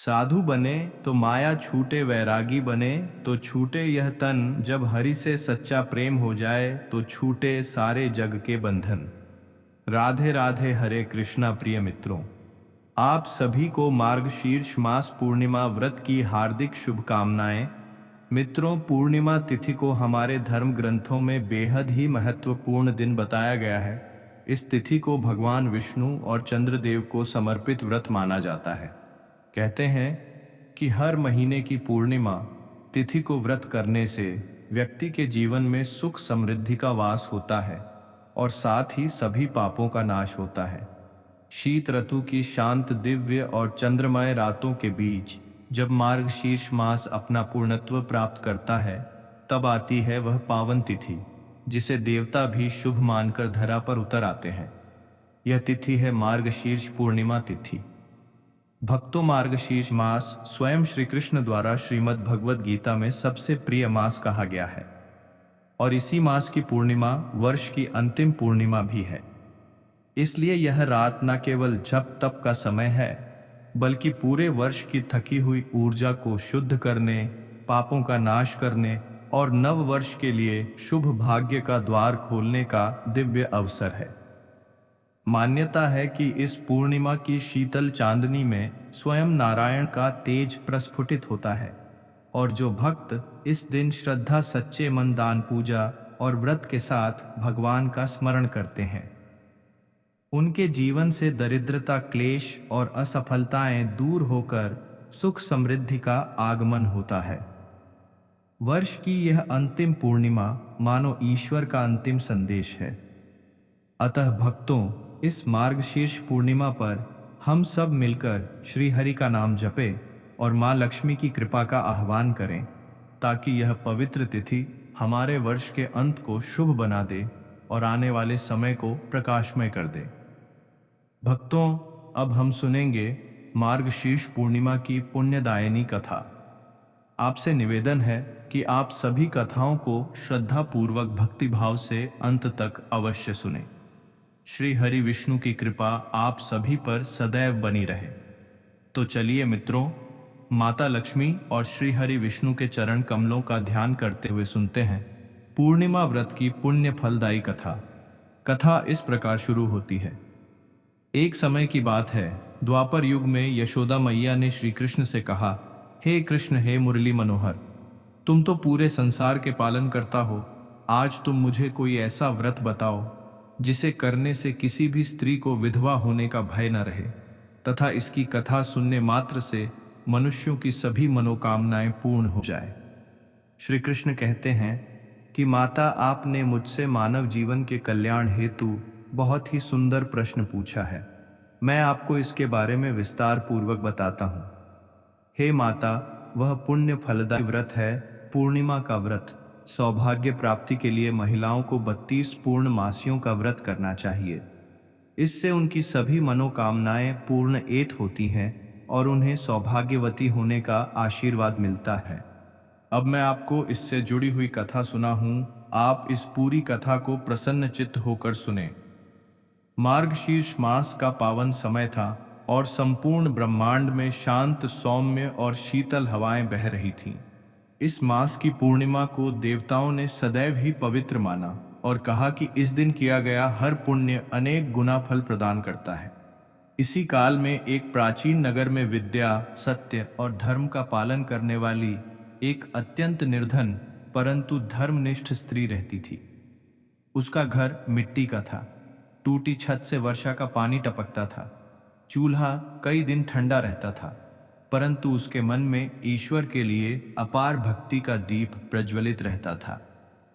साधु बने तो माया छूटे, वैरागी बने तो छूटे यह तन। जब हरि से सच्चा प्रेम हो जाए तो छूटे सारे जग के बंधन। राधे राधे। हरे कृष्णा। प्रिय मित्रों, आप सभी को मार्गशीर्ष मास पूर्णिमा व्रत की हार्दिक शुभकामनाएं। मित्रों, पूर्णिमा तिथि को हमारे धर्म ग्रंथों में बेहद ही महत्वपूर्ण दिन बताया गया है। इस तिथि को भगवान विष्णु और चंद्रदेव को समर्पित व्रत माना जाता है। कहते हैं कि हर महीने की पूर्णिमा तिथि को व्रत करने से व्यक्ति के जीवन में सुख समृद्धि का वास होता है और साथ ही सभी पापों का नाश होता है। शीत ऋतु की शांत, दिव्य और चंद्रमय रातों के बीच जब मार्गशीर्ष मास अपना पूर्णत्व प्राप्त करता है, तब आती है वह पावन तिथि जिसे देवता भी शुभ मानकर धरा पर उतर आते हैं। यह तिथि है मार्गशीर्ष पूर्णिमा तिथि। भक्तों, मार्गशीर्ष मास स्वयं श्री कृष्ण द्वारा श्रीमद् भगवद गीता में सबसे प्रिय मास कहा गया है और इसी मास की पूर्णिमा वर्ष की अंतिम पूर्णिमा भी है। इसलिए यह रात न केवल जप तप का समय है, बल्कि पूरे वर्ष की थकी हुई ऊर्जा को शुद्ध करने, पापों का नाश करने और नव वर्ष के लिए शुभ भाग्य का द्वार खोलने का दिव्य अवसर है। मान्यता है कि इस पूर्णिमा की शीतल चांदनी में स्वयं नारायण का तेज प्रस्फुटित होता है और जो भक्त इस दिन श्रद्धा, सच्चे मन, दान, पूजा और व्रत के साथ भगवान का स्मरण करते हैं, उनके जीवन से दरिद्रता, क्लेश और असफलताएं दूर होकर सुख समृद्धि का आगमन होता है। वर्ष की यह अंतिम पूर्णिमा मानो ईश्वर का अंतिम संदेश है। अतः भक्तों, इस मार्गशीर्ष पूर्णिमा पर हम सब मिलकर श्री हरि का नाम जपें और माँ लक्ष्मी की कृपा का आह्वान करें, ताकि यह पवित्र तिथि हमारे वर्ष के अंत को शुभ बना दे और आने वाले समय को प्रकाशमय कर दे। भक्तों, अब हम सुनेंगे मार्गशीर्ष पूर्णिमा की पुण्यदायिनी कथा। आपसे निवेदन है कि आप सभी कथाओं को श्रद्धापूर्वक भक्तिभाव से अंत तक अवश्य सुनें। श्री हरि विष्णु की कृपा आप सभी पर सदैव बनी रहे। तो चलिए मित्रों, माता लक्ष्मी और श्री हरि विष्णु के चरण कमलों का ध्यान करते हुए सुनते हैं पूर्णिमा व्रत की पुण्य फलदायी कथा। कथा इस प्रकार शुरू होती है। एक समय की बात है, द्वापर युग में यशोदा मैया ने श्री कृष्ण से कहा, हे कृष्ण, हे मुरली मनोहर, तुम तो पूरे संसार के पालन करता हो। आज तुम मुझे कोई ऐसा व्रत बताओ जिसे करने से किसी भी स्त्री को विधवा होने का भय न रहे तथा इसकी कथा सुनने मात्र से मनुष्यों की सभी मनोकामनाएं पूर्ण हो जाए। श्री कृष्ण कहते हैं कि माता, आपने मुझसे मानव जीवन के कल्याण हेतु बहुत ही सुंदर प्रश्न पूछा है। मैं आपको इसके बारे में विस्तार पूर्वक बताता हूँ। हे माता, वह पुण्य फलदायी व्रत है पूर्णिमा का व्रत। सौभाग्य प्राप्ति के लिए महिलाओं को 32 पूर्ण मासियों का व्रत करना चाहिए। इससे उनकी सभी मनोकामनाएं पूर्ण एत होती हैं और उन्हें सौभाग्यवती होने का आशीर्वाद मिलता है। अब मैं आपको इससे जुड़ी हुई कथा सुना हूँ। आप इस पूरी कथा को प्रसन्न चित्त होकर सुने। मार्गशीर्ष मास का पावन समय था और संपूर्ण ब्रह्मांड में शांत, सौम्य और शीतल हवाएं बह रही थीं। इस मास की पूर्णिमा को देवताओं ने सदैव ही पवित्र माना और कहा कि इस दिन किया गया हर पुण्य अनेक गुना फल प्रदान करता है। इसी काल में एक प्राचीन नगर में विद्या, सत्य और धर्म का पालन करने वाली एक अत्यंत निर्धन परंतु धर्मनिष्ठ स्त्री रहती थी। उसका घर मिट्टी का था। टूटी छत से वर्षा का पानी टपकता था। चूल्हा कई दिन ठंडा रहता था, परंतु उसके मन में ईश्वर के लिए अपार भक्ति का दीप प्रज्वलित रहता था।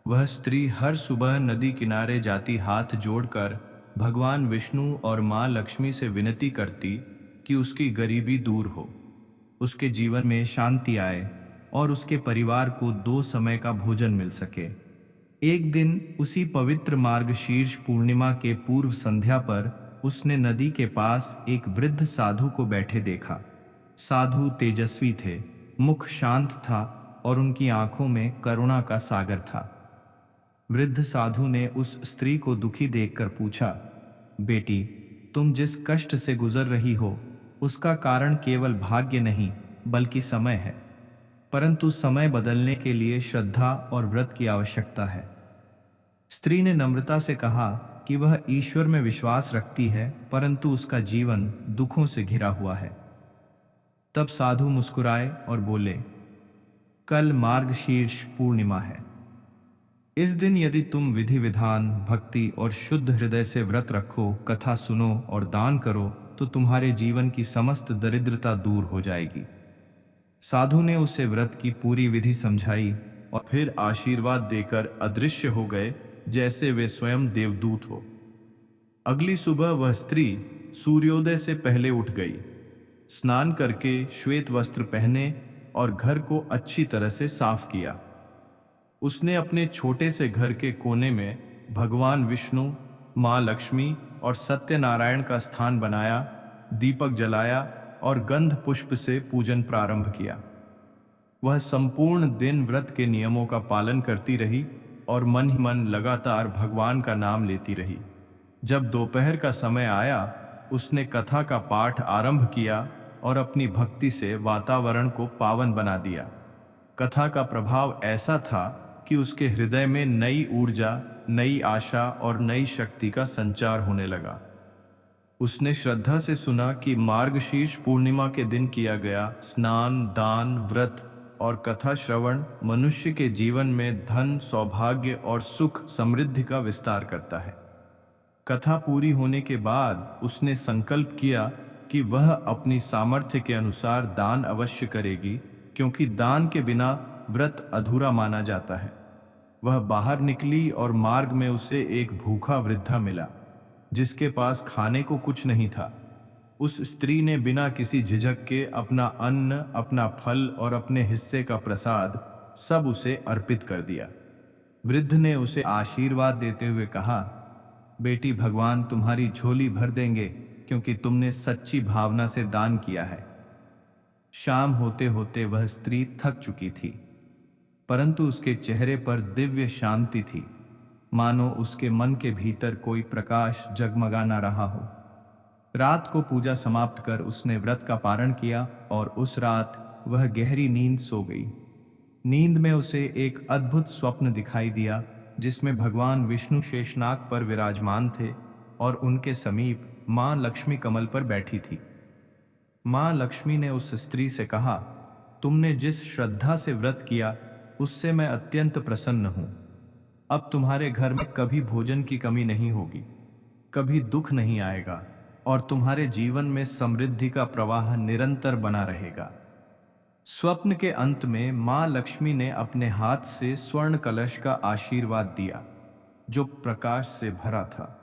वह स्त्री हर सुबह नदी किनारे जाती, हाथ जोड़कर भगवान विष्णु और माँ लक्ष्मी से विनती करती कि उसकी गरीबी दूर हो, उसके जीवन में शांति आए और उसके परिवार को 2 समय का भोजन मिल सके। एक दिन उसी पवित्र मार्गशीर्ष पूर्णिमा के पूर्व संध्या पर उसने नदी के पास एक वृद्ध साधु को बैठे देखा। साधु तेजस्वी थे, मुख शांत था और उनकी आंखों में करुणा का सागर था। वृद्ध साधु ने उस स्त्री को दुखी देखकर पूछा, बेटी, तुम जिस कष्ट से गुजर रही हो, उसका कारण केवल भाग्य नहीं बल्कि समय है, परंतु समय बदलने के लिए श्रद्धा और व्रत की आवश्यकता है। स्त्री ने नम्रता से कहा कि वह ईश्वर में विश्वास रखती है, परंतु उसका जीवन दुखों से घिरा हुआ है। तब साधु मुस्कुराए और बोले, कल मार्गशीर्ष पूर्णिमा है। इस दिन यदि तुम विधि विधान, भक्ति और शुद्ध हृदय से व्रत रखो, कथा सुनो और दान करो, तो तुम्हारे जीवन की समस्त दरिद्रता दूर हो जाएगी। साधु ने उसे व्रत की पूरी विधि समझाई और फिर आशीर्वाद देकर अदृश्य हो गए, जैसे वे स्वयं देवदूत हो। अगली सुबह वह स्त्री सूर्योदय से पहले उठ गई, स्नान करके श्वेत वस्त्र पहने और घर को अच्छी तरह से साफ किया। उसने अपने छोटे से घर के कोने में भगवान विष्णु, माँ लक्ष्मी और सत्यनारायण का स्थान बनाया, दीपक जलाया और गंध पुष्प से पूजन प्रारंभ किया। वह संपूर्ण दिन व्रत के नियमों का पालन करती रही और मन ही मन लगातार भगवान का नाम लेती रही। जब दोपहर का समय आया, उसने कथा का पाठ आरंभ किया और अपनी भक्ति से वातावरण को पावन बना दिया। कथा का प्रभाव ऐसा था कि उसके हृदय में नई ऊर्जा, नई आशा और नई शक्ति का संचार होने लगा। उसने श्रद्धा से सुना कि मार्गशीर्ष पूर्णिमा के दिन किया गया स्नान, दान, व्रत और कथा श्रवण मनुष्य के जीवन में धन, सौभाग्य और सुख समृद्धि का विस्तार करता है। कथा पूरी होने के बाद उसने संकल्प किया कि वह अपनी सामर्थ्य के अनुसार दान अवश्य करेगी, क्योंकि दान के बिना व्रत अधूरा माना जाता है। वह बाहर निकली और मार्ग में उसे एक भूखा वृद्धा मिला, जिसके पास खाने को कुछ नहीं था। उस स्त्री ने बिना किसी झिझक के अपना अन्न, अपना फल और अपने हिस्से का प्रसाद सब उसे अर्पित कर दिया। वृद्ध ने उसे आशीर्वाद देते हुए कहा, बेटी, भगवान तुम्हारी झोली भर देंगे, क्योंकि तुमने सच्ची भावना से दान किया है। शाम होते होते वह स्त्री थक चुकी थी, परंतु उसके चेहरे पर दिव्य शांति थी, मानो उसके मन के भीतर कोई प्रकाश जगमगा ना रहा हो। रात को पूजा समाप्त कर उसने व्रत का पारण किया और उस रात वह गहरी नींद सो गई। नींद में उसे एक अद्भुत स्वप्न दिखाई दिया, जिसमें भगवान विष्णु शेषनाग पर विराजमान थे और उनके समीप माँ लक्ष्मी कमल पर बैठी थी। माँ लक्ष्मी ने उस स्त्री से कहा, तुमने जिस श्रद्धा से व्रत किया उससे मैं अत्यंत प्रसन्न हूँ। अब तुम्हारे घर में कभी भोजन की कमी नहीं होगी, कभी दुख नहीं आएगा और तुम्हारे जीवन में समृद्धि का प्रवाह निरंतर बना रहेगा। स्वप्न के अंत में माँ लक्ष्मी ने अपने हाथ से स्वर्ण कलश का आशीर्वाद दिया, जो प्रकाश से भरा था।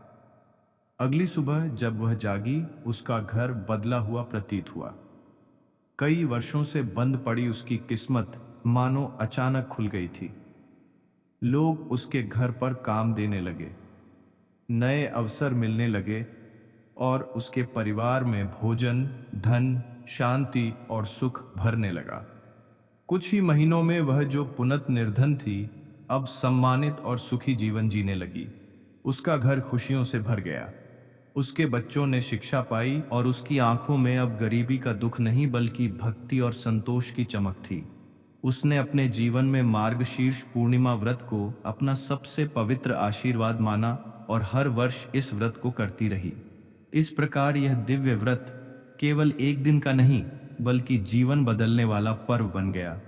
अगली सुबह जब वह जागी, उसका घर बदला हुआ प्रतीत हुआ। कई वर्षों से बंद पड़ी उसकी किस्मत मानो अचानक खुल गई थी। लोग उसके घर पर काम देने लगे, नए अवसर मिलने लगे और उसके परिवार में भोजन, धन, शांति और सुख भरने लगा। कुछ ही महीनों में वह जो पुनः निर्धन थी, अब सम्मानित और सुखी जीवन जीने लगी। उसका घर खुशियों से भर गया। उसके बच्चों ने शिक्षा पाई और उसकी आंखों में अब गरीबी का दुख नहीं बल्कि भक्ति और संतोष की चमक थी। उसने अपने जीवन में मार्गशीर्ष पूर्णिमा व्रत को अपना सबसे पवित्र आशीर्वाद माना और हर वर्ष इस व्रत को करती रही। इस प्रकार यह दिव्य व्रत केवल एक दिन का नहीं बल्कि जीवन बदलने वाला पर्व बन गया।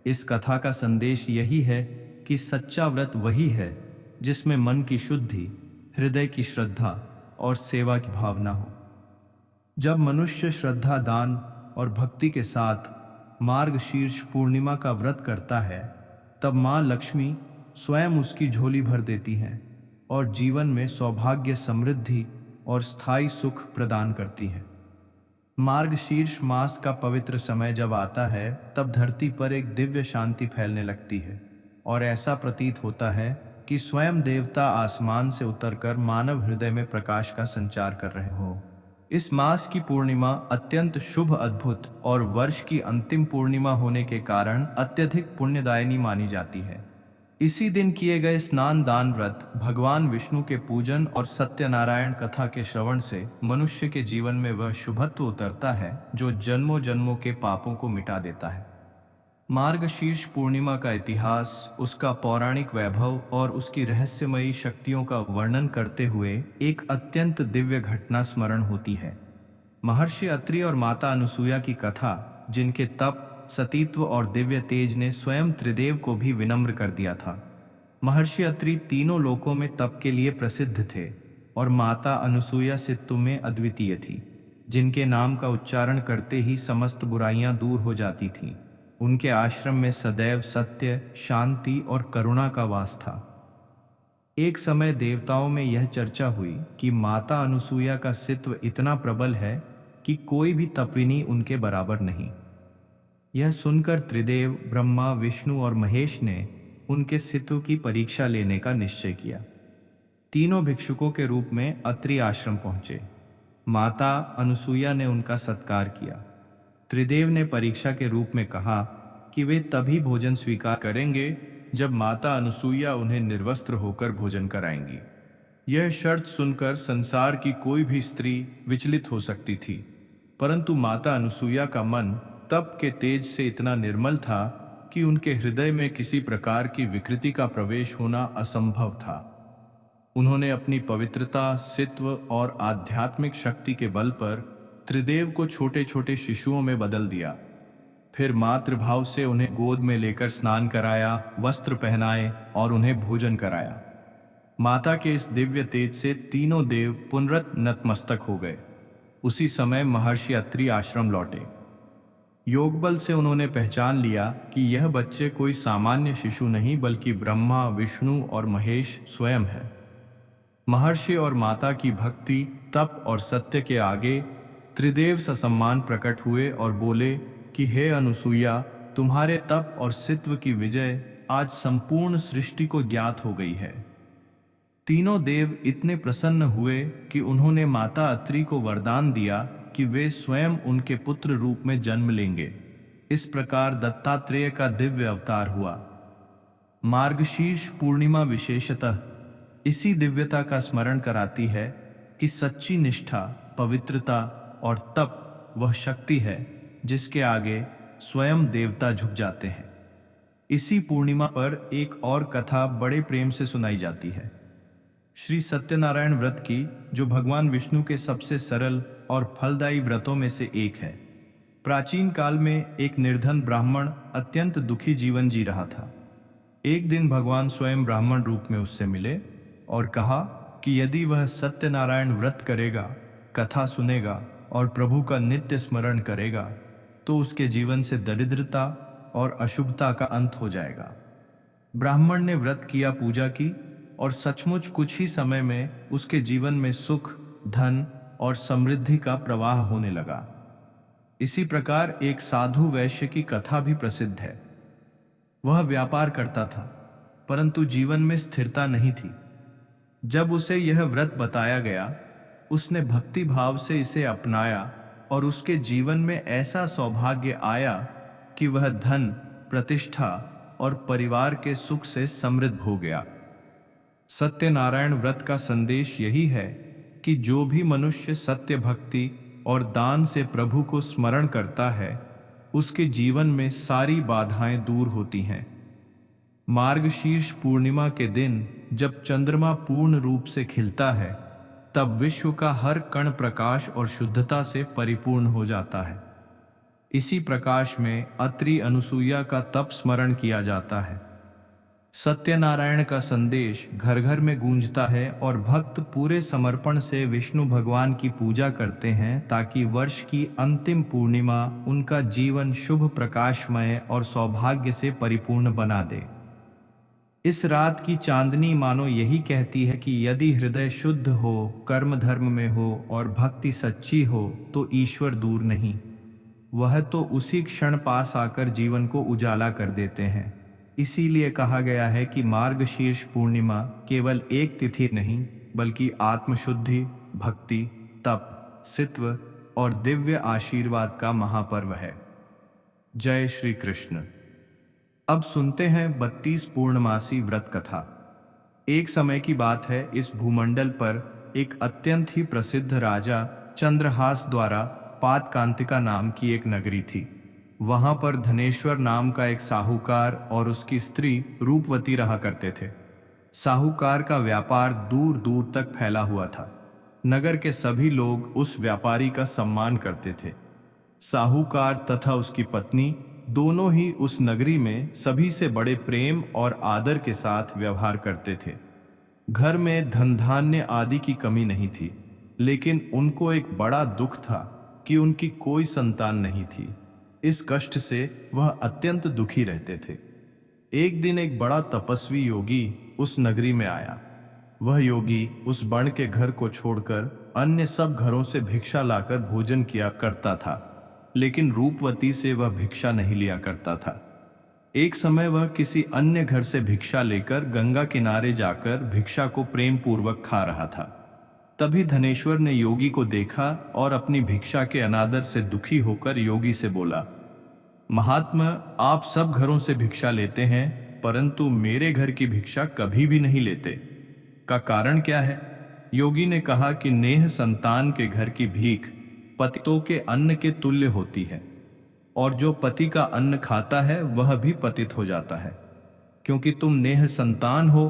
इस कथा का संदेश यही है कि सच्चा व्रत वही है जिसमें मन की शुद्धि, हृदय की श्रद्धा और सेवा की भावना हो। जब मनुष्य श्रद्धा, दान और भक्ति के साथ मार्गशीर्ष पूर्णिमा का व्रत करता है, तब माँ लक्ष्मी स्वयं उसकी झोली भर देती हैं और जीवन में सौभाग्य, समृद्धि और स्थायी सुख प्रदान करती हैं। मार्गशीर्ष मास का पवित्र समय जब आता है, तब धरती पर एक दिव्य शांति फैलने लगती है और ऐसा प्रतीत होता है कि स्वयं देवता आसमान से उतरकर मानव हृदय में प्रकाश का संचार कर रहे हो। इस मास की पूर्णिमा अत्यंत शुभ, अद्भुत और वर्ष की अंतिम पूर्णिमा होने के कारण अत्यधिक पुण्यदायिनी मानी जाती है। इसी दिन किए गए स्नान दान व्रत भगवान विष्णु के पूजन और सत्यनारायण कथा के श्रवण से मनुष्य के जीवन में वह शुभत्व उतरता है जो जन्मों जन्मों के पापों को मिटा देता है। मार्गशीर्ष पूर्णिमा का इतिहास, उसका पौराणिक वैभव और उसकी रहस्यमयी शक्तियों का वर्णन करते हुए एक अत्यंत दिव्य घटना स्मरण होती है। महर्षि अत्रि और माता अनुसूया की कथा, जिनके तप, सतीत्व और दिव्य तेज ने स्वयं त्रिदेव को भी विनम्र कर दिया था। महर्षि अत्रि तीनों लोकों में तप के लिए प्रसिद्ध थे और माता अनुसूया सित्तु में अद्वितीय थी, जिनके नाम का उच्चारण करते ही समस्त बुराइयां दूर हो जाती थीं। उनके आश्रम में सदैव सत्य, शांति और करुणा का वास था। एक समय देवताओं में यह चर्चा हुई कि माता अनुसूया का सित्व इतना प्रबल है कि कोई भी तपस्वी उनके बराबर नहीं। यह सुनकर त्रिदेव ब्रह्मा, विष्णु और महेश ने उनके सित्व की परीक्षा लेने का निश्चय किया। तीनों भिक्षुकों के रूप में अत्रि आश्रम पहुंचे। माता अनुसूया ने उनका सत्कार किया। त्रिदेव ने परीक्षा के रूप में कहा कि वे तभी भोजन स्वीकार करेंगे जब माता अनुसूया उन्हें निर्वस्त्र होकर भोजन कराएंगी। यह शर्त सुनकर संसार की कोई भी स्त्री विचलित हो सकती थी, परंतु माता अनुसूया का मन तप के तेज से इतना निर्मल था कि उनके हृदय में किसी प्रकार की विकृति का प्रवेश होना असंभव था। उन्होंने अपनी पवित्रता, सित्व और आध्यात्मिक शक्ति के बल पर त्रिदेव को छोटे छोटे शिशुओं में बदल दिया। फिर मातृभाव से उन्हें गोद में लेकर स्नान कराया, वस्त्र पहनाए और उन्हें भोजन कराया। माता के इस दिव्य तेज से तीनों देव पुनरत नतमस्तक हो गए। उसी समय महर्षि अत्रि आश्रम लौटे। योग बल से उन्होंने पहचान लिया कि यह बच्चे कोई सामान्य शिशु नहीं बल्कि ब्रह्मा, विष्णु और महेश स्वयं है। महर्षि और माता की भक्ति, तप और सत्य के आगे त्रिदेव ससम्मान प्रकट हुए और बोले कि हे अनुसूया, तुम्हारे तप और सित्व की विजय आज संपूर्ण सृष्टि को ज्ञात हो गई है। तीनों देव इतने प्रसन्न हुए कि उन्होंने माता अत्रि को वरदान दिया कि वे स्वयं उनके पुत्र रूप में जन्म लेंगे। इस प्रकार दत्तात्रेय का दिव्य अवतार हुआ। मार्गशीर्ष पूर्णिमा विशेषतः इसी दिव्यता का स्मरण कराती है कि सच्ची निष्ठा, पवित्रता और तप वह शक्ति है जिसके आगे स्वयं देवता झुक जाते हैं। इसी पूर्णिमा पर एक और कथा बड़े प्रेम से सुनाई जाती है, श्री सत्यनारायण व्रत की, जो भगवान विष्णु के सबसे सरल और फलदायी व्रतों में से एक है। प्राचीन काल में एक निर्धन ब्राह्मण अत्यंत दुखी जीवन जी रहा था। एक दिन भगवान स्वयं ब्राह्मण रूप में उससे मिले और कहा कि यदि वह सत्यनारायण व्रत करेगा, कथा सुनेगा और प्रभु का नित्य स्मरण करेगा तो उसके जीवन से दरिद्रता और अशुभता का अंत हो जाएगा। ब्राह्मण ने व्रत किया, पूजा की और सचमुच कुछ ही समय में उसके जीवन में सुख, धन और समृद्धि का प्रवाह होने लगा। इसी प्रकार एक साधु वैश्य की कथा भी प्रसिद्ध है। वह व्यापार करता था परंतु जीवन में स्थिरता नहीं थी। जब उसे यह व्रत बताया गया, उसने भक्ति भाव से इसे अपनाया और उसके जीवन में ऐसा सौभाग्य आया कि वह धन, प्रतिष्ठा और परिवार के सुख से समृद्ध हो गया। सत्यनारायण व्रत का संदेश यही है कि जो भी मनुष्य सत्य, भक्ति और दान से प्रभु को स्मरण करता है, उसके जीवन में सारी बाधाएं दूर होती हैं। मार्गशीर्ष पूर्णिमा के दिन जब चंद्रमा पूर्ण रूप से खिलता है, तब विश्व का हर कण प्रकाश और शुद्धता से परिपूर्ण हो जाता है। इसी प्रकाश में अत्रि अनुसूया का तप स्मरण किया जाता है। सत्यनारायण का संदेश घर घर में गूंजता है और भक्त पूरे समर्पण से विष्णु भगवान की पूजा करते हैं ताकि वर्ष की अंतिम पूर्णिमा उनका जीवन शुभ, प्रकाशमय और सौभाग्य से परिपूर्ण बना दे। इस रात की चांदनी मानो यही कहती है कि यदि हृदय शुद्ध हो, कर्म धर्म में हो और भक्ति सच्ची हो तो ईश्वर दूर नहीं, वह तो उसी क्षण पास आकर जीवन को उजाला कर देते हैं। इसीलिए कहा गया है कि मार्गशीर्ष पूर्णिमा केवल एक तिथि नहीं बल्कि आत्मशुद्धि, भक्ति, तप, सित्व और दिव्य आशीर्वाद का महापर्व है। जय श्री कृष्ण। अब सुनते हैं 32 पूर्णमासी व्रत कथा। एक समय की बात है, इस भूमंडल पर एक अत्यंत ही प्रसिद्ध राजा चंद्रहास द्वारा पादकांतिका नाम की एक नगरी थी। वहां पर धनेश्वर नाम का एक साहूकार और उसकी स्त्री रूपवती रहा करते थे। साहूकार का व्यापार दूर दूर तक फैला हुआ था। नगर के सभी लोग उस व्यापारी का सम्मान करते थे। साहूकार तथा उसकी पत्नी दोनों ही उस नगरी में सभी से बड़े प्रेम और आदर के साथ व्यवहार करते थे। घर में धन धान्य आदि की कमी नहीं थी, लेकिन उनको एक बड़ा दुख था कि उनकी कोई संतान नहीं थी। इस कष्ट से वह अत्यंत दुखी रहते थे। एक दिन एक बड़ा तपस्वी योगी उस नगरी में आया। वह योगी उस बण के घर को छोड़कर अन्य सब घरों से भिक्षा लाकर भोजन किया करता था, लेकिन रूपवती से वह भिक्षा नहीं लिया करता था। एक समय वह किसी अन्य घर से भिक्षा लेकर गंगा किनारे जाकर भिक्षा को प्रेम पूर्वक खा रहा था। तभी धनेश्वर ने योगी को देखा और अपनी भिक्षा के अनादर से दुखी होकर योगी से बोला, महात्मा, आप सब घरों से भिक्षा लेते हैं, परंतु मेरे घर की भिक्षा कभी भी नहीं लेते। का कारण क्या है? योगी ने कहा कि नेह संतान के घर की भीख पतितों के अन्न के तुल्य होती है, और जो पति का अन्न खाता है वह भी पतित हो जाता है। क्योंकि तुम नेह संतान हो,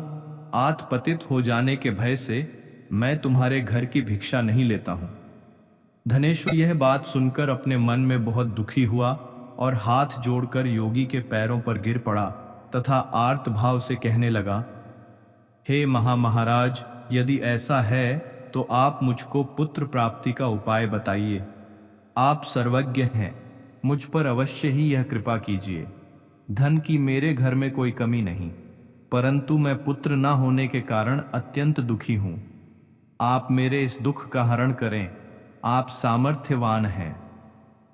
आत पतित हो जाने के भय से मैं तुम्हारे घर की भिक्षा नहीं लेता हूं। धनेश्वर यह बात सुनकर अपने मन में बहुत दुखी हुआ और हाथ जोड़कर योगी के पैरों पर गिर पड़ा तथा आर्त भाव से कहने लगा, हे महाराज, यदि ऐसा है तो आप मुझको पुत्र प्राप्ति का उपाय बताइए। आप सर्वज्ञ हैं, मुझ पर अवश्य ही यह कृपा कीजिए। धन की मेरे घर में कोई कमी नहीं, परंतु मैं पुत्र न होने के कारण अत्यंत दुखी हूं। आप मेरे इस दुख का हरण करें, आप सामर्थ्यवान हैं।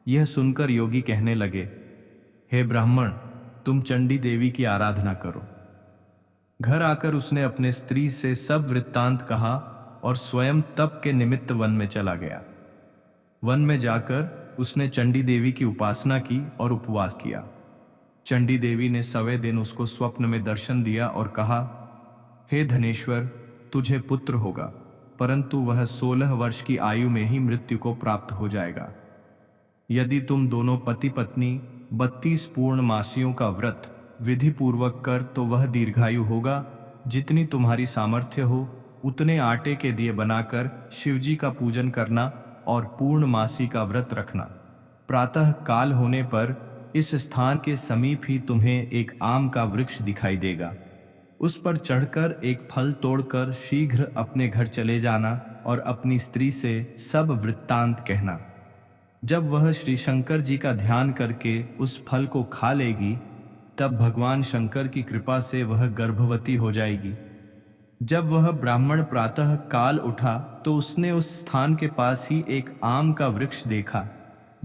यह सुनकर योगी कहने लगे, हे ब्राह्मण, तुम चंडी देवी की आराधना करो। घर आकर उसने अपने स्त्री से सब वृत्तांत कहा और स्वयं तप के निमित्त वन में चला गया। वन में जाकर उसने चंडी देवी की उपासना की और उपवास किया। चंडी देवी ने सवे दिन उसको स्वप्न में दर्शन दिया और कहा, हे धनेश्वर, तुझे पुत्र होगा, परंतु वह 16 वर्ष की आयु में ही मृत्यु को प्राप्त हो जाएगा। यदि तुम दोनों पति पत्नी 32 पूर्णमासियों का व्रत विधि पूर्वक कर तो वह दीर्घायु होगा। जितनी तुम्हारी सामर्थ्य हो उतने आटे के दिए बनाकर शिवजी का पूजन करना और पूर्णमासी का व्रत रखना। प्रातः काल होने पर इस स्थान के समीप ही तुम्हें एक आम का वृक्ष दिखाई देगा। उस पर चढ़कर एक फल तोड़कर शीघ्र अपने घर चले जाना और अपनी स्त्री से सब वृत्तांत कहना। जब वह श्री शंकर जी का ध्यान करके उस फल को खा लेगी, तब भगवान शंकर की कृपा से वह गर्भवती हो जाएगी। जब वह ब्राह्मण प्रातः काल उठा तो उसने उस स्थान के पास ही एक आम का वृक्ष देखा,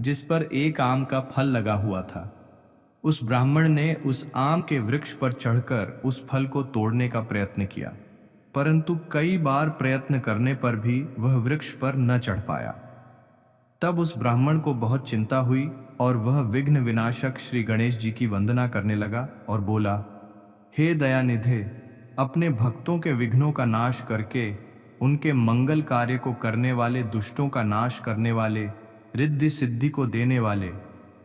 जिस पर एक आम का फल लगा हुआ था। उस ब्राह्मण ने उस आम के वृक्ष पर चढ़कर उस फल को तोड़ने का प्रयत्न किया, परंतु कई बार प्रयत्न करने पर भी वह वृक्ष पर न चढ़ पाया। तब उस ब्राह्मण को बहुत चिंता हुई और वह विघ्न विनाशक श्री गणेश जी की वंदना करने लगा और बोला, हे दयानिधे, अपने भक्तों के विघ्नों का नाश करके उनके मंगल कार्य को करने वाले, दुष्टों का नाश करने वाले, रिद्धि सिद्धि को देने वाले,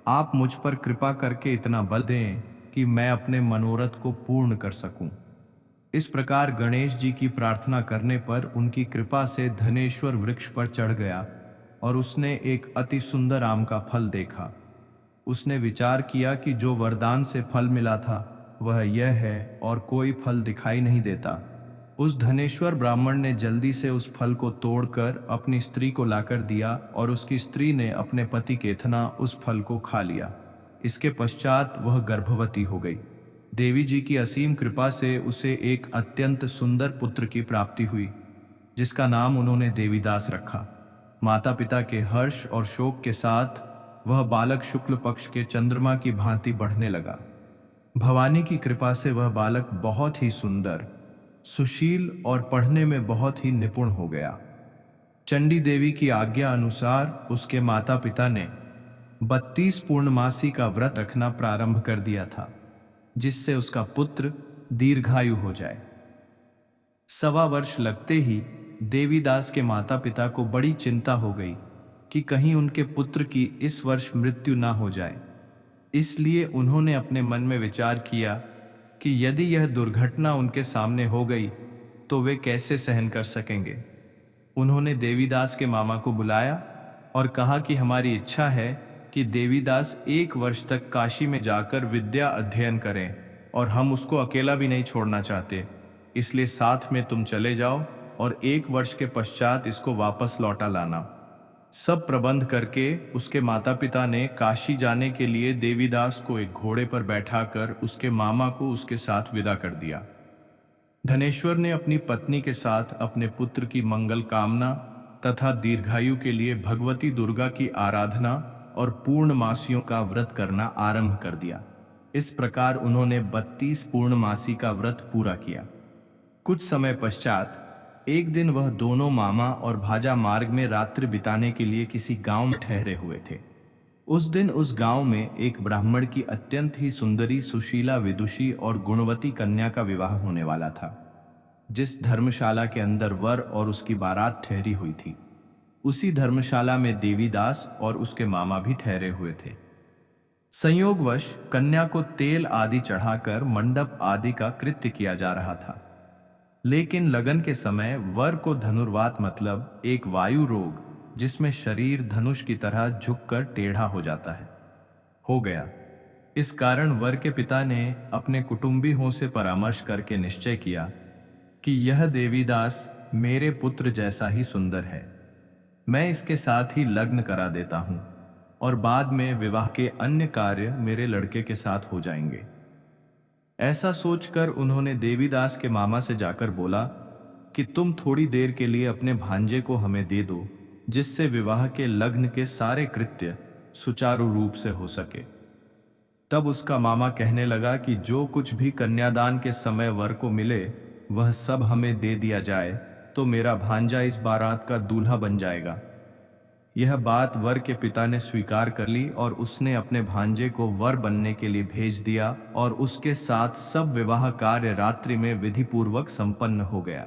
आप मुझ पर कृपा करके इतना बल दें कि मैं अपने मनोरथ को पूर्ण कर सकूं। इस प्रकार गणेश जी की प्रार्थना करने पर उनकी कृपा से धनेश्वर वृक्ष पर चढ़ गया और उसने एक अति सुंदर आम का फल देखा। उसने विचार किया कि जो वरदान से फल मिला था वह यह है और कोई फल दिखाई नहीं देता। उस धनेश्वर ब्राह्मण ने जल्दी से उस फल को तोड़कर अपनी स्त्री को लाकर दिया और उसकी स्त्री ने अपने पति के इतना उस फल को खा लिया। इसके पश्चात वह गर्भवती हो गई। देवी जी की असीम कृपा से उसे एक अत्यंत सुंदर पुत्र की प्राप्ति हुई, जिसका नाम उन्होंने देवीदास रखा। माता पिता के हर्ष और शोक के साथ वह बालक शुक्ल पक्ष के चंद्रमा की भांति बढ़ने लगा। भवानी की कृपा से वह बालक बहुत ही सुंदर, सुशील और पढ़ने में बहुत ही निपुण हो गया। चंडी देवी की आज्ञा अनुसार उसके माता पिता ने 32 पूर्णमासी का व्रत रखना प्रारंभ कर दिया था। जिससे उसका पुत्र दीर्घायु हो जाए। 1.25 वर्ष लगते ही देवीदास के माता पिता को बड़ी चिंता हो गई कि कहीं उनके पुत्र की इस वर्ष मृत्यु ना हो जाए। इसलिए उन्होंने अपने मन में विचार किया कि यदि यह दुर्घटना उनके सामने हो गई तो वे कैसे सहन कर सकेंगे। उन्होंने देवीदास के मामा को बुलाया और कहा कि हमारी इच्छा है कि देवीदास 1 वर्ष तक काशी में जाकर विद्या अध्ययन करें और हम उसको अकेला भी नहीं छोड़ना चाहते, इसलिए साथ में तुम चले जाओ और 1 वर्ष के पश्चात इसको वापस लौटा लाना। सब प्रबंध करके उसके माता पिता ने काशी जाने के लिए देवीदास को एक घोड़े पर बैठाकर उसके मामा को उसके साथ विदा कर दिया। धनेश्वर ने अपनी पत्नी के साथ अपने पुत्र की मंगल कामना तथा दीर्घायु के लिए भगवती दुर्गा की आराधना और पूर्णमासियों का व्रत करना आरंभ कर दिया। इस प्रकार उन्होंने 32 पूर्णमासी का व्रत पूरा किया। कुछ समय पश्चात एक दिन वह दोनों मामा और भाजा मार्ग में रात्रि बिताने के लिए किसी गांव में ठहरे हुए थे। उस दिन उस गांव में एक ब्राह्मण की अत्यंत ही सुंदरी, सुशीला, विदुषी और गुणवती कन्या का विवाह होने वाला था। जिस धर्मशाला के अंदर वर और उसकी बारात ठहरी हुई थी, उसी धर्मशाला में देवीदास और उसके मामा भी ठहरे हुए थे। संयोगवश कन्या को तेल आदि चढ़ाकर मंडप आदि का कृत्य किया जा रहा था, लेकिन लगन के समय वर को धनुर्वात मतलब एक वायु रोग, जिसमें शरीर धनुष की तरह झुककर टेढ़ा हो जाता है, हो गया। इस कारण वर के पिता ने अपने कुटुंबियों से परामर्श करके निश्चय किया कि यह देवीदास मेरे पुत्र जैसा ही सुंदर है, मैं इसके साथ ही लग्न करा देता हूं और बाद में विवाह के अन्य कार्य मेरे लड़के के साथ हो जाएंगे। ऐसा सोचकर उन्होंने देवीदास के मामा से जाकर बोला कि तुम थोड़ी देर के लिए अपने भांजे को हमें दे दो, जिससे विवाह के लग्न के सारे कृत्य सुचारू रूप से हो सके। तब उसका मामा कहने लगा कि जो कुछ भी कन्यादान के समय वर को मिले वह सब हमें दे दिया जाए, तो मेरा भांजा इस बारात का दूल्हा बन जाएगा। यह बात वर के पिता ने स्वीकार कर ली और उसने अपने भांजे को वर बनने के लिए भेज दिया और उसके साथ सब विवाह कार्य रात्रि में विधि पूर्वक संपन्न हो गया।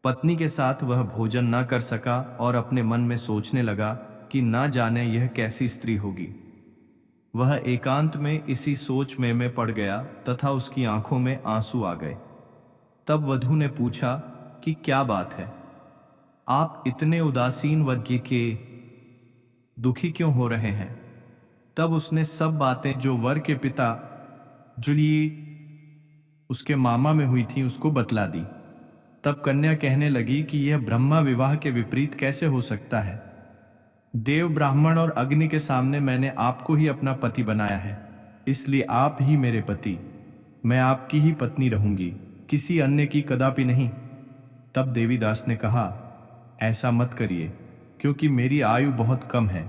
पत्नी के साथ वह भोजन न कर सका और अपने मन में सोचने लगा कि ना जाने यह कैसी स्त्री होगी। वह एकांत में इसी सोच में पड़ गया तथा उसकी आंखों में आंसू आ गए। तब वधू ने पूछा कि क्या बात है, आप इतने उदासीन वर्ग के दुखी क्यों हो रहे हैं। तब उसने सब बातें जो वर के पिता जुली उसके मामा में हुई थी उसको बतला दी। तब कन्या कहने लगी कि यह ब्रह्मा विवाह के विपरीत कैसे हो सकता है। देव, ब्राह्मण और अग्नि के सामने मैंने आपको ही अपना पति बनाया है, इसलिए आप ही मेरे पति, मैं आपकी ही पत्नी रहूंगी, किसी अन्य की कदापि नहीं। तब देवीदास ने कहा, ऐसा मत करिए, क्योंकि मेरी आयु बहुत कम है,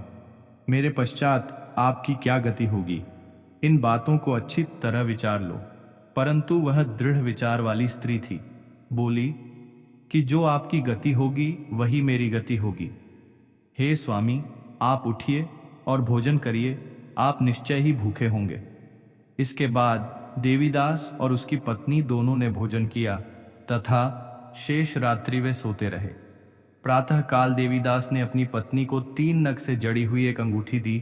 मेरे पश्चात आपकी क्या गति होगी। इन बातों को अच्छी तरह विचार लो। परंतु वह दृढ़ विचार वाली स्त्री थी, बोली कि जो आपकी गति होगी वही मेरी गति होगी। हे स्वामी, आप उठिए और भोजन करिए, आप निश्चय ही भूखे होंगे। इसके बाद देवीदास और उसकी पत्नी दोनों ने भोजन किया तथा शेष रात्रि वे सोते रहे। प्रातः काल देवीदास ने अपनी पत्नी को 3 नग से जड़ी हुई एक अंगूठी दी,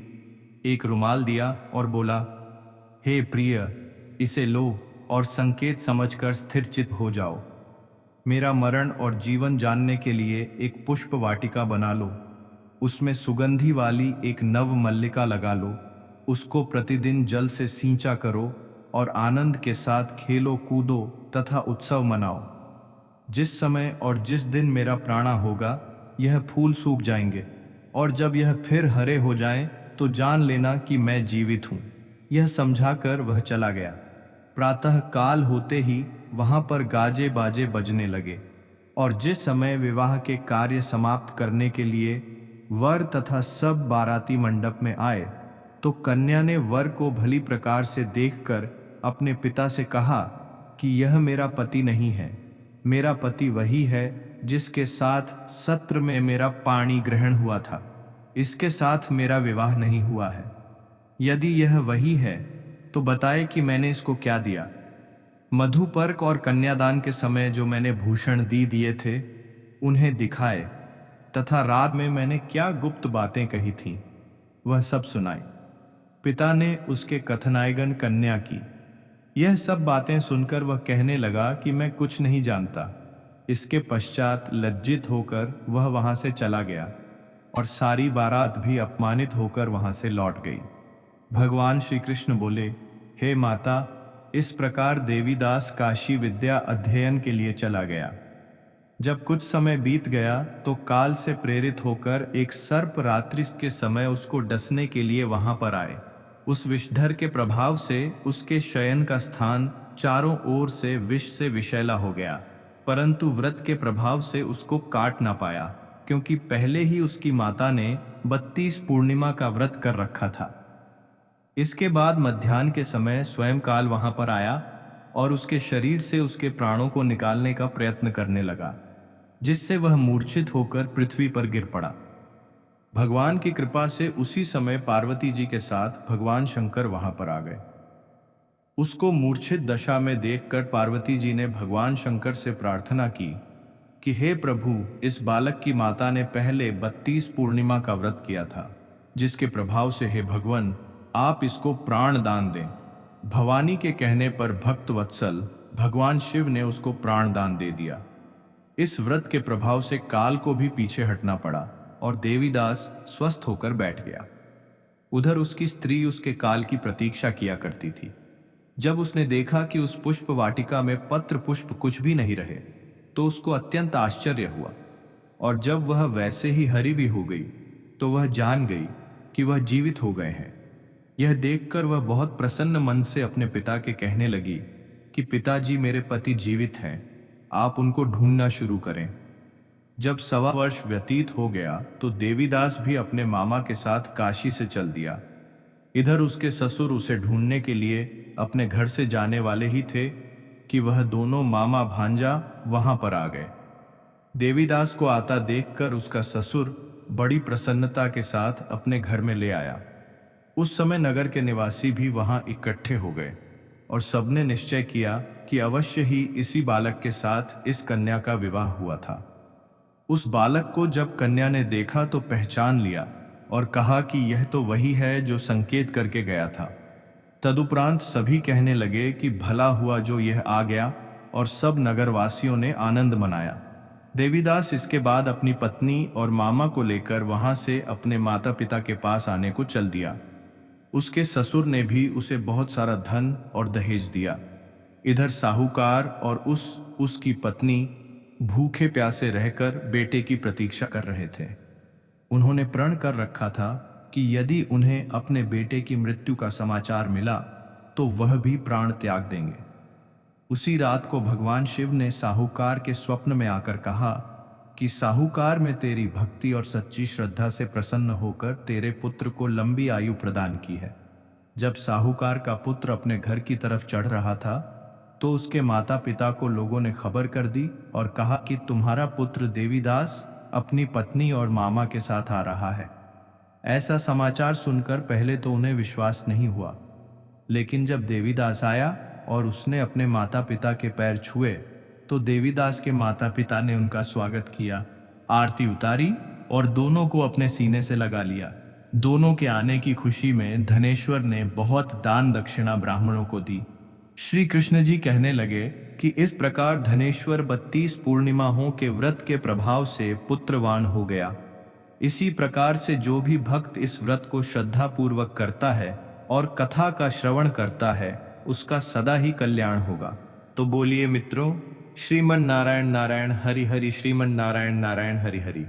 एक रुमाल दिया और बोला, हे प्रिय, इसे लो और संकेत समझकर स्थिरचित हो जाओ। मेरा मरण और जीवन जानने के लिए एक पुष्प वाटिका बना लो, उसमें सुगंधी वाली एक नव मल्लिका लगा लो, उसको प्रतिदिन जल से सींचा करो और आनंद के साथ खेलो कूदो तथा उत्सव मनाओ। जिस समय और जिस दिन मेरा प्राणा होगा यह फूल सूख जाएंगे, और जब यह फिर हरे हो जाएं तो जान लेना कि मैं जीवित हूँ। यह समझाकर वह चला गया। प्रातः काल होते ही वहां पर गाजे बाजे बजने लगे, और जिस समय विवाह के कार्य समाप्त करने के लिए वर तथा सब बाराती मंडप में आए, तो कन्या ने वर को भली प्रकार से देखकर अपने पिता से कहा कि यह मेरा पति नहीं है, मेरा पति वही है जिसके साथ सत्र में मेरा पाणी ग्रहण हुआ था, इसके साथ मेरा विवाह नहीं हुआ है। यदि यह वही है तो बताए कि मैंने इसको क्या दिया। मधुपर्क और कन्यादान के समय जो मैंने भूषण दिए थे उन्हें दिखाए, तथा रात में मैंने क्या गुप्त बातें कही थीं वह सब सुनाई। पिता ने उसके कथनायगन कन्या की। यह सब बातें सुनकर वह कहने लगा कि मैं कुछ नहीं जानता। इसके पश्चात लज्जित होकर वह वहां से चला गया और सारी बारात भी अपमानित होकर वहां से लौट गई। भगवान श्री कृष्ण बोले, हे माता, इस प्रकार देवीदास काशी विद्या अध्ययन के लिए चला गया। जब कुछ समय बीत गया तो काल से प्रेरित होकर एक सर्प रात्रि के समय उसको डसने के लिए वहां पर आए। उस विषधर के प्रभाव से उसके शयन का स्थान चारों ओर से विष से विषैला हो गया, परंतु व्रत के प्रभाव से उसको काट ना पाया, क्योंकि पहले ही उसकी माता ने 32 पूर्णिमा का व्रत कर रखा था। इसके बाद मध्याह्न के समय स्वयं काल वहां पर आया और उसके शरीर से उसके प्राणों को निकालने का प्रयत्न करने लगा, जिससे वह मूर्छित होकर पृथ्वी पर गिर पड़ा। भगवान की कृपा से उसी समय पार्वती जी के साथ भगवान शंकर वहां पर आ गए। उसको मूर्छित दशा में देखकर पार्वती जी ने भगवान शंकर से प्रार्थना की कि हे प्रभु, इस बालक की माता ने पहले 32 पूर्णिमा का व्रत किया था, जिसके प्रभाव से हे भगवान आप इसको प्राण दान दें। भवानी के कहने पर भक्त वत्सल भगवान शिव ने उसको प्राण दान दे दिया। इस व्रत के प्रभाव से काल को भी पीछे हटना पड़ा और देवीदास स्वस्थ होकर बैठ गया। उधर उसकी स्त्री उसके काल की प्रतीक्षा किया करती थी। जब उसने देखा कि उस पुष्प वाटिका में पत्र पुष्प कुछ भी नहीं रहे, तो उसको अत्यंत आश्चर्य हुआ, और जब वह वैसे ही हरी भी हो गई तो वह जान गई कि वह जीवित हो गए हैं। यह देखकर वह बहुत प्रसन्न मन से अपने पिता के कहने लगी कि पिताजी, मेरे पति जीवित हैं, आप उनको ढूंढना शुरू करें। जब 1.25 वर्ष व्यतीत हो गया तो देवीदास भी अपने मामा के साथ काशी से चल दिया। इधर उसके ससुर उसे ढूंढने के लिए अपने घर से जाने वाले ही थे कि वह दोनों मामा भांजा वहां पर आ गए। देवीदास को आता देखकर उसका ससुर बड़ी प्रसन्नता के साथ अपने घर में ले आया। उस समय नगर के निवासी भी वहां इकट्ठे हो गए और सबने निश्चय किया कि अवश्य ही इसी बालक के साथ इस कन्या का विवाह हुआ था। उस बालक को जब कन्या ने देखा तो पहचान लिया और कहा कि यह तो वही है जो संकेत करके गया था। तदुपरांत सभी कहने लगे कि भला हुआ जो यह आ गया, और सब नगरवासियों ने आनंद मनाया। देवीदास इसके बाद अपनी पत्नी और मामा को लेकर वहां से अपने माता पिता के पास आने को चल दिया। उसके ससुर ने भी उसे बहुत सारा धन और दहेज दिया। इधर साहूकार और उसकी पत्नी भूखे प्यासे रहकर बेटे की प्रतीक्षा कर रहे थे। उन्होंने प्रण कर रखा था कि यदि उन्हें अपने बेटे की मृत्यु का समाचार मिला तो वह भी प्राण त्याग देंगे। उसी रात को भगवान शिव ने साहूकार के स्वप्न में आकर कहा कि साहूकार, मैं तेरी भक्ति और सच्ची श्रद्धा से प्रसन्न होकर तेरे पुत्र को लंबी आयु प्रदान की है। जब साहूकार का पुत्र अपने घर की तरफ चढ़ रहा था तो उसके माता पिता को लोगों ने खबर कर दी और कहा कि तुम्हारा पुत्र देवीदास अपनी पत्नी और मामा के साथ आ रहा है। ऐसा समाचार सुनकर पहले तो उन्हें विश्वास नहीं हुआ, लेकिन जब देवीदास आया और उसने अपने माता पिता के पैर छुए तो देवीदास के माता पिता ने उनका स्वागत किया, आरती उतारी और दोनों को अपने सीने से लगा लिया। दोनों के आने की खुशी में धनेश्वर ने बहुत दान दक्षिणा ब्राह्मणों को दी। श्री कृष्ण जी कहने लगे कि इस प्रकार धनेश्वर 32 पूर्णिमाओं के व्रत के प्रभाव से पुत्रवान हो गया। इसी प्रकार से जो भी भक्त इस व्रत को श्रद्धा पूर्वक करता है और कथा का श्रवण करता है, उसका सदा ही कल्याण होगा। तो बोलिए मित्रों, श्रीमन नारायण नारायण हरि हरि, श्रीमन नारायण नारायण हरि हरि।